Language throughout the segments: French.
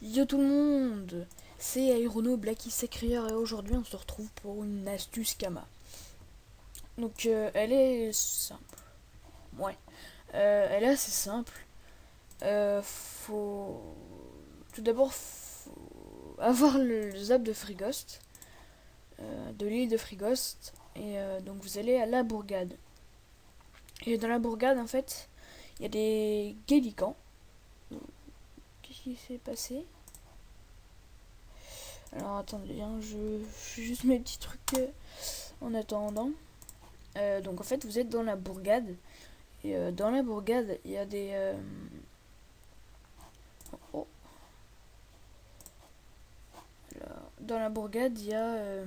Yo tout le monde, c'est Aerono Blacky Sacrière et aujourd'hui on se retrouve pour une astuce Kama. Donc elle est simple, ouais, elle est assez simple. Faut tout d'abord faut avoir le zap de Frigost, de l'île de Frigost, et donc vous allez à la bourgade. Et dans la bourgade en fait, il y a des Gélicans. Qu'est-ce qui s'est passé? Alors attendez, hein, je fais juste mes petits trucs en attendant. Donc en fait, vous êtes dans la bourgade. Et dans la bourgade, il y a des... oh, dans la bourgade, il y a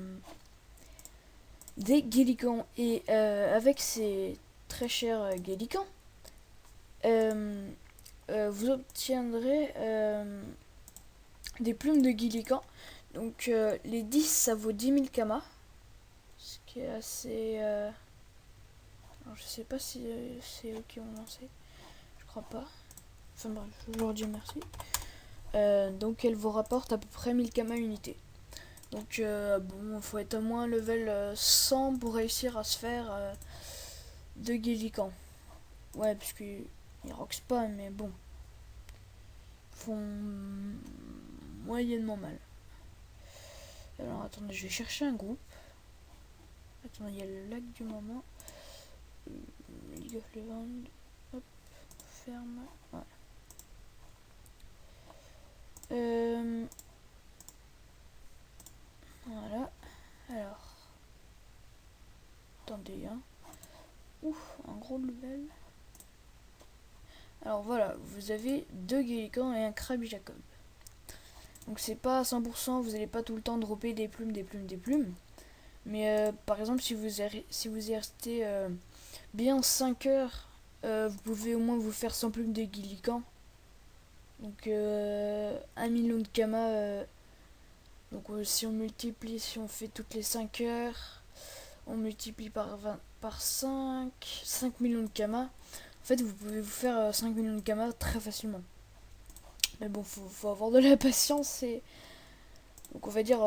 des Gélicans. Et avec ces très chers Gélicans, vous obtiendrez des plumes de Gélicans. Donc les 10, ça vaut 10 000 kamas. Ce qui est assez... alors, je sais pas si c'est eux qui ont lancé. Je crois pas. Enfin bref, je leur dis merci. Donc elle vous rapporte à peu près 1000 kamas unité. Donc bon, il faut être au moins level 100 pour réussir à se faire de Gélican. Ouais, parce qu'ils roxent pas, mais bon, font moyennement mal. Alors attendez, je vais chercher un groupe. Attendez, il y a le lac du moment. League of Legends. Hop, ferme. Voilà. Voilà. Alors, attendez, hein. Ouf, un gros level. Alors voilà, vous avez deux Gélicans et un Krabi Jacob. Donc c'est pas à 100%, vous n'allez pas tout le temps dropper des plumes, des plumes, des plumes. Mais par exemple, si vous y restez bien 5 heures, vous pouvez au moins vous faire 100 plumes de Gélicans. Donc 1 million de kamas. Donc si on multiplie, si on fait toutes les 5 heures, on multiplie par 20, par 5 millions de kamas. En fait, vous pouvez vous faire 5 millions de kamas très facilement. Mais bon, faut avoir de la patience. Donc on va dire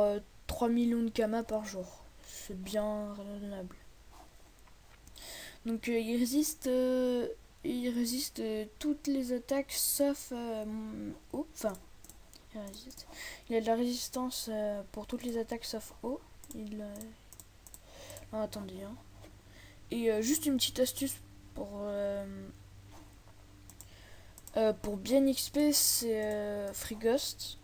3 millions de kamas par jour. C'est bien raisonnable. Donc il résiste toutes les attaques sauf eau. Enfin, il a de la résistance pour toutes les attaques sauf eau. Ah, attendez, hein. Et juste une petite astuce pour bien XP, c'est Freeghost.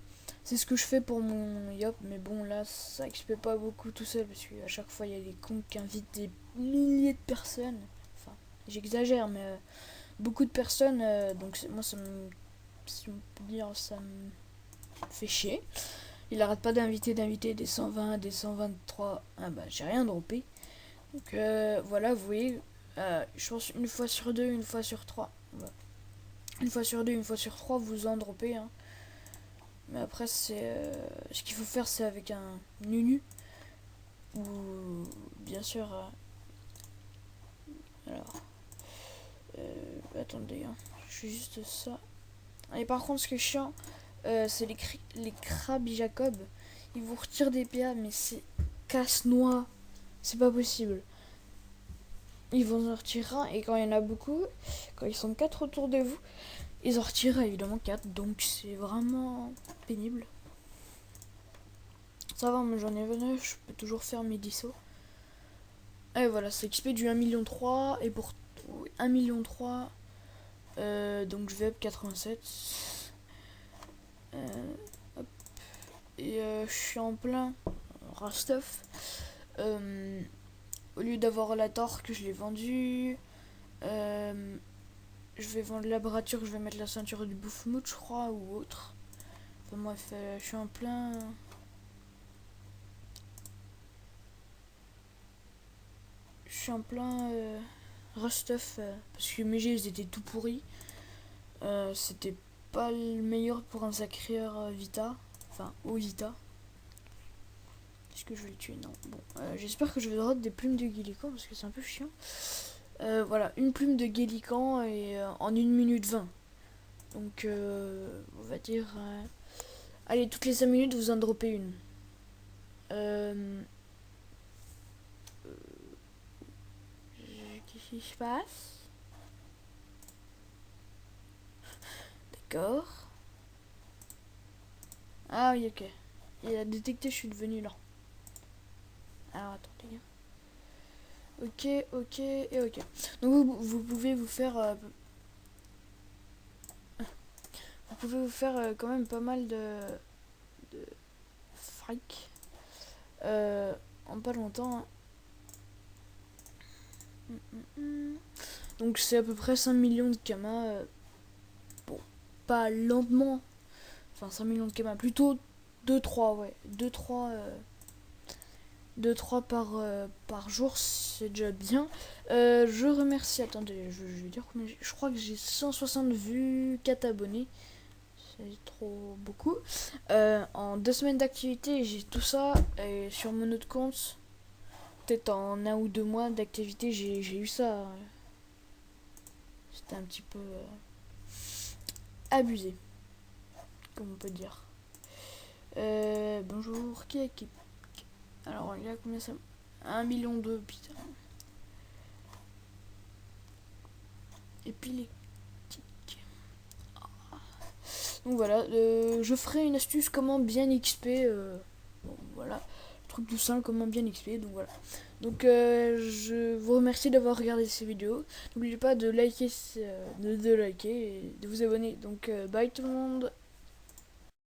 C'est ce que je fais pour mon Yop, mais bon, là, ça XP pas beaucoup tout seul, parce qu'à chaque fois, il y a des cons qui invitent des milliers de personnes. Enfin, j'exagère, mais beaucoup de personnes, donc moi, si on peut dire, ça me fait chier. Il arrête pas d'inviter des 120, des 123. Ah bah, j'ai rien droppé. Donc voilà, vous voyez, je pense une fois sur deux, une fois sur trois. Voilà. Une fois sur deux, une fois sur trois, vous en droppez. Hein. Mais après, ce qu'il faut faire, c'est avec un Nunu. Ou bien sûr. Alors. Attendez, hein. Je fais juste ça. Et par contre, ce qui est chiant, c'est les Krabi Jacob. Ils vous retirent des PA, mais c'est casse-noix. C'est pas possible. Ils vont en retirer un, et quand il y en a beaucoup, quand ils sont 4 autour de vous, ils en retirent évidemment 4, donc c'est vraiment pénible. Ça va, moi j'en ai 29, je peux toujours faire mes 10 sauts. Et voilà, c'est XP du 1,3 million, et pour 1,3 million, donc je vais up 87. Hop. Et je suis en plein Rostov. Au lieu d'avoir la torque, je l'ai vendue. Je vais vendre la brature, je vais mettre la ceinture du Bouffmout, je crois, ou autre. Enfin bref, je suis en plein. Je suis en plein Rostov parce que mes jets ils étaient tout pourris. C'était pas le meilleur pour un sacreur Vita. Enfin, au Vita. Est-ce que je vais le tuer? Non. Bon, j'espère que je vais drop des plumes de Gélican parce que c'est un peu chiant. Voilà, une plume de Gélican et en 1 minute 20. Donc, on va dire Allez, toutes les 5 minutes, vous en dropez une. Qu'est-ce qui se passe? D'accord. Ah oui, ok. Il a détecté, je suis devenu lent. Alors, attendez. Ok, ok et ok. Donc, vous pouvez vous faire... vous pouvez vous faire quand même pas mal de fric. En pas longtemps. Hein. Donc c'est à peu près 5 millions de kamas. Bon, pas lentement. Enfin 5 millions de kamas. Plutôt 2-3, ouais. 2-3 par jour, c'est déjà bien. Je remercie. Attendez, je vais dire combien je crois que j'ai 160 vues, 4 abonnés. C'est trop beaucoup. En 2 semaines d'activité, j'ai tout ça. Et sur mon autre compte, peut-être en 1 ou 2 mois d'activité, j'ai eu ça. C'était un petit peu abusé, comme on peut dire. Bonjour, qui est qui? Alors, il y a combien ça? 1 million de putain. Épileptique. Donc voilà, je ferai une astuce comment bien XP. Bon, voilà, truc tout simple, comment bien XP. Donc voilà. Donc je vous remercie d'avoir regardé ces vidéos. N'oubliez pas de liker, de liker et de vous abonner. Donc bye tout le monde.